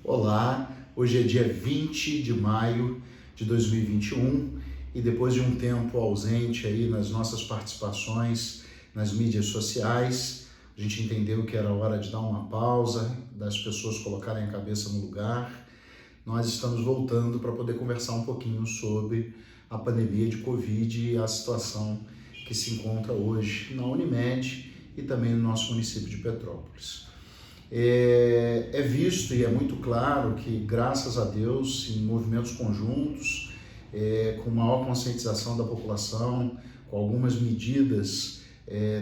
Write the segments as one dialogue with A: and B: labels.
A: Olá, hoje é dia 20 de maio de 2021 e depois de um tempo ausente aí nas nossas participações nas mídias sociais, a gente entendeu que era hora de dar uma pausa, das pessoas colocarem a cabeça no lugar. Nós estamos voltando para poder conversar um pouquinho sobre a pandemia de Covid e a situação que se encontra hoje na Unimed e também no nosso município de Petrópolis. É visto e é muito claro que, graças a Deus, em movimentos conjuntos, com maior conscientização da população, com algumas medidas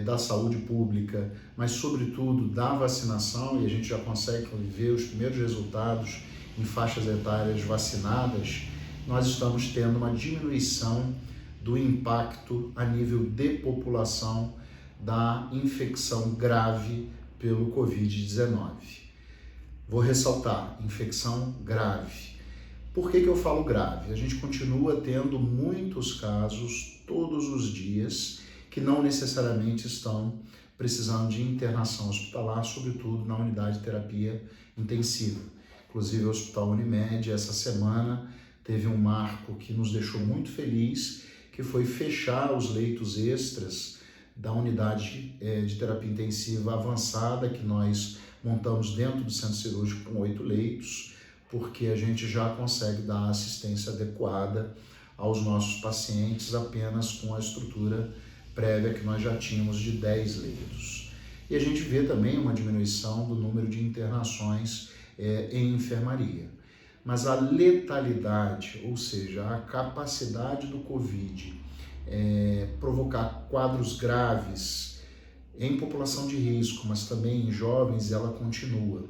A: da saúde pública, mas sobretudo da vacinação, e a gente já consegue ver os primeiros resultados em faixas etárias vacinadas, nós estamos tendo uma diminuição do impacto a nível de população da infecção grave pelo Covid-19. Vou ressaltar, infecção grave. Por que eu falo grave? A gente continua tendo muitos casos todos os dias que não necessariamente estão precisando de internação hospitalar, sobretudo na unidade de terapia intensiva. Inclusive o Hospital Unimed, essa semana, teve um marco que nos deixou muito feliz, que foi fechar os leitos extras da unidade de terapia intensiva avançada que nós montamos dentro do centro cirúrgico com 8 leitos, porque a gente já consegue dar assistência adequada aos nossos pacientes apenas com a estrutura prévia que nós já tínhamos de 10 leitos. E a gente vê também uma diminuição do número de internações em enfermaria. Mas a letalidade, ou seja, a capacidade do Covid provocar quadros graves em população de risco, mas também em jovens, ela continua.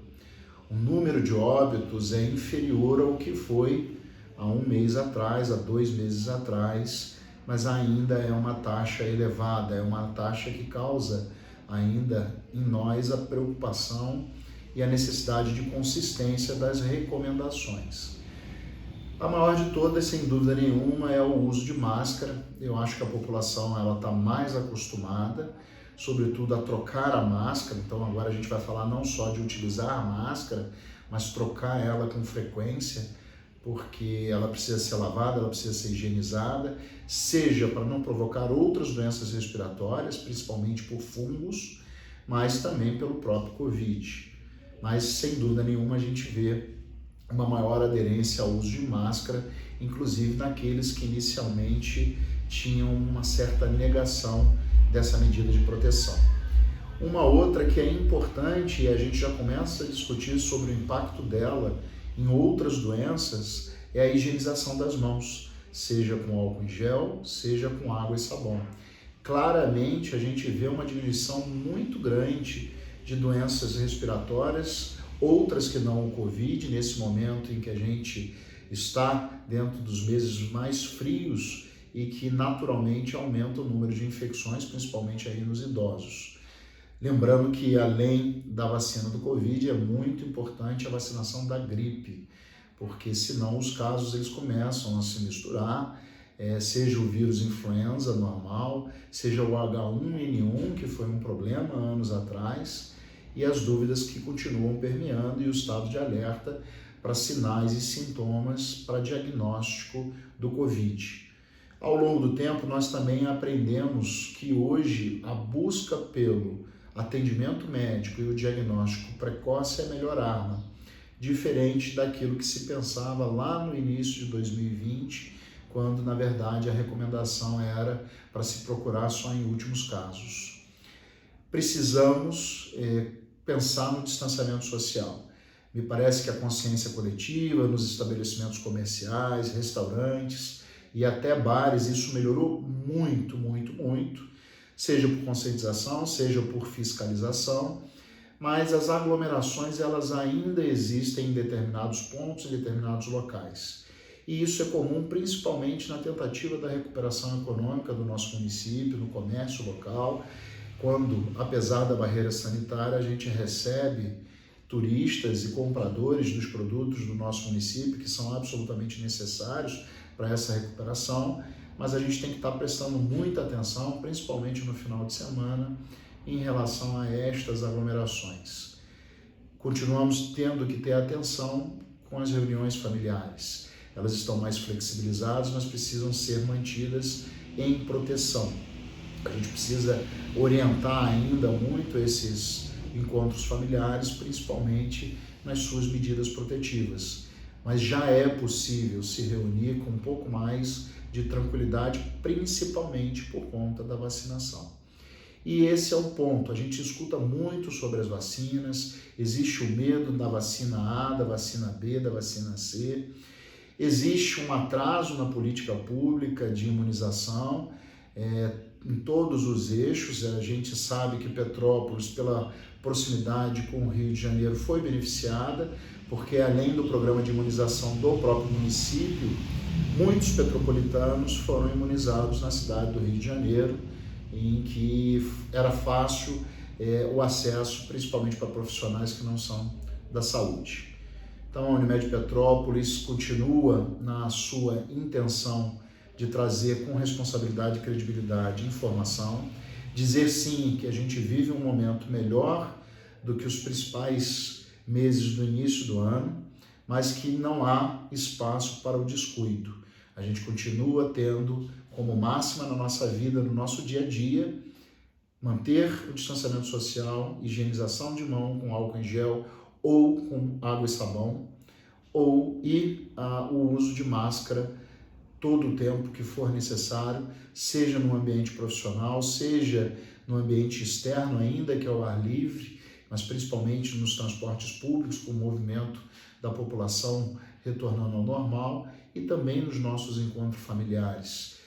A: O número de óbitos é inferior ao que foi há um mês atrás, há 2 meses atrás, mas ainda é uma taxa elevada, é uma taxa que causa ainda em nós a preocupação e a necessidade de consistência das recomendações. A maior de todas, sem dúvida nenhuma, é o uso de máscara. Eu acho que a população está mais acostumada, sobretudo a trocar a máscara. Então agora a gente vai falar não só de utilizar a máscara, mas trocar ela com frequência, porque ela precisa ser lavada, ela precisa ser higienizada, seja para não provocar outras doenças respiratórias, principalmente por fungos, mas também pelo próprio Covid. Mas sem dúvida nenhuma a gente vê uma maior aderência ao uso de máscara, inclusive naqueles que inicialmente tinham uma certa negação dessa medida de proteção. Uma outra que é importante, e a gente já começa a discutir sobre o impacto dela em outras doenças, é a higienização das mãos, seja com álcool em gel, seja com água e sabão. Claramente a gente vê uma diminuição muito grande de doenças respiratórias, outras que não o Covid, nesse momento em que a gente está dentro dos meses mais frios e que naturalmente aumenta o número de infecções, principalmente aí nos idosos. Lembrando que além da vacina do Covid, é muito importante a vacinação da gripe, porque senão os casos eles começam a se misturar, seja o vírus influenza normal, seja o H1N1, que foi um problema anos atrás, e as dúvidas que continuam permeando e o estado de alerta para sinais e sintomas para diagnóstico do Covid. Ao longo do tempo, nós também aprendemos que hoje a busca pelo atendimento médico e o diagnóstico precoce é a melhor arma, diferente daquilo que se pensava lá no início de 2020, quando na verdade a recomendação era para se procurar só em últimos casos. Precisamos pensar no distanciamento social. Me parece que a consciência coletiva nos estabelecimentos comerciais, restaurantes e até bares, isso melhorou muito, muito, muito, seja por conscientização, seja por fiscalização, mas as aglomerações elas ainda existem em determinados pontos, em determinados locais. E isso é comum principalmente na tentativa da recuperação econômica do nosso município, no comércio local, quando, apesar da barreira sanitária, a gente recebe turistas e compradores dos produtos do nosso município, que são absolutamente necessários para essa recuperação, mas a gente tem que estar prestando muita atenção, principalmente no final de semana, em relação a estas aglomerações. continuamos tendo que ter atenção com as reuniões familiares. Elas estão mais flexibilizadas, mas precisam ser mantidas em proteção. A gente precisa orientar ainda muito esses encontros familiares, principalmente nas suas medidas protetivas. Mas já é possível se reunir com um pouco mais de tranquilidade, principalmente por conta da vacinação. E esse é o ponto, a gente escuta muito sobre as vacinas, existe o medo da vacina A, da vacina B, da vacina C, existe um atraso na política pública de imunização, em todos os eixos. A gente sabe que Petrópolis, pela proximidade com o Rio de Janeiro, foi beneficiada, porque além do programa de imunização do próprio município, muitos petropolitanos foram imunizados na cidade do Rio de Janeiro, em que era fácil o acesso, principalmente para profissionais que não são da saúde. Então a Unimed Petrópolis continua na sua intenção de trazer com responsabilidade e credibilidade informação, dizer sim que a gente vive um momento melhor do que os principais meses do início do ano, mas que não há espaço para o descuido. A gente continua tendo como máxima na nossa vida, no nosso dia a dia, manter o distanciamento social, higienização de mão com álcool em gel ou com água e sabão, e o uso de máscara todo o tempo que for necessário, seja no ambiente profissional, seja no ambiente externo, ainda que ao ar livre, mas principalmente nos transportes públicos, com o movimento da população retornando ao normal, e também nos nossos encontros familiares.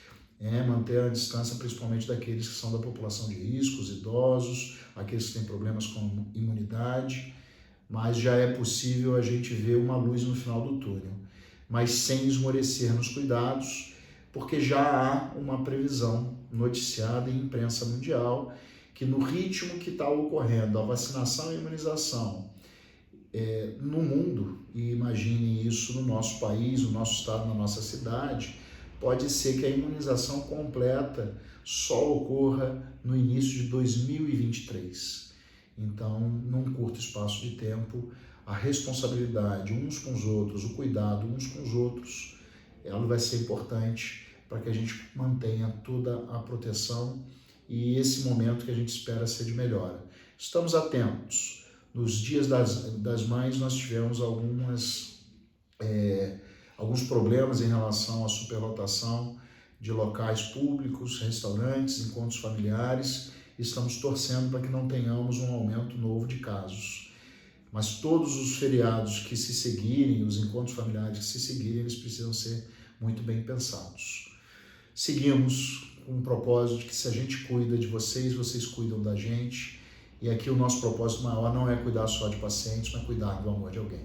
A: Manter a distância principalmente daqueles que são da população de risco, os idosos, aqueles que têm problemas com imunidade, mas já é possível a gente ver uma luz no final do túnel, mas sem esmorecer nos cuidados, porque já há uma previsão noticiada em imprensa mundial que no ritmo que está ocorrendo a vacinação e a imunização no mundo, e imagine isso no nosso país, no nosso estado, na nossa cidade, pode ser que a imunização completa só ocorra no início de 2023. Então, num curto espaço de tempo, a responsabilidade uns com os outros, o cuidado uns com os outros, ela vai ser importante para que a gente mantenha toda a proteção e esse momento que a gente espera ser de melhora. Estamos atentos. Nos dias das mães nós tivemos alguns problemas em relação à superlotação de locais públicos, restaurantes, encontros familiares. Estamos torcendo para que não tenhamos um aumento novo de casos. Mas todos os feriados que se seguirem, os encontros familiares que se seguirem, eles precisam ser muito bem pensados. Seguimos com o propósito de que se a gente cuida de vocês, vocês cuidam da gente. E aqui o nosso propósito maior não é cuidar só de pacientes, mas cuidar do amor de alguém.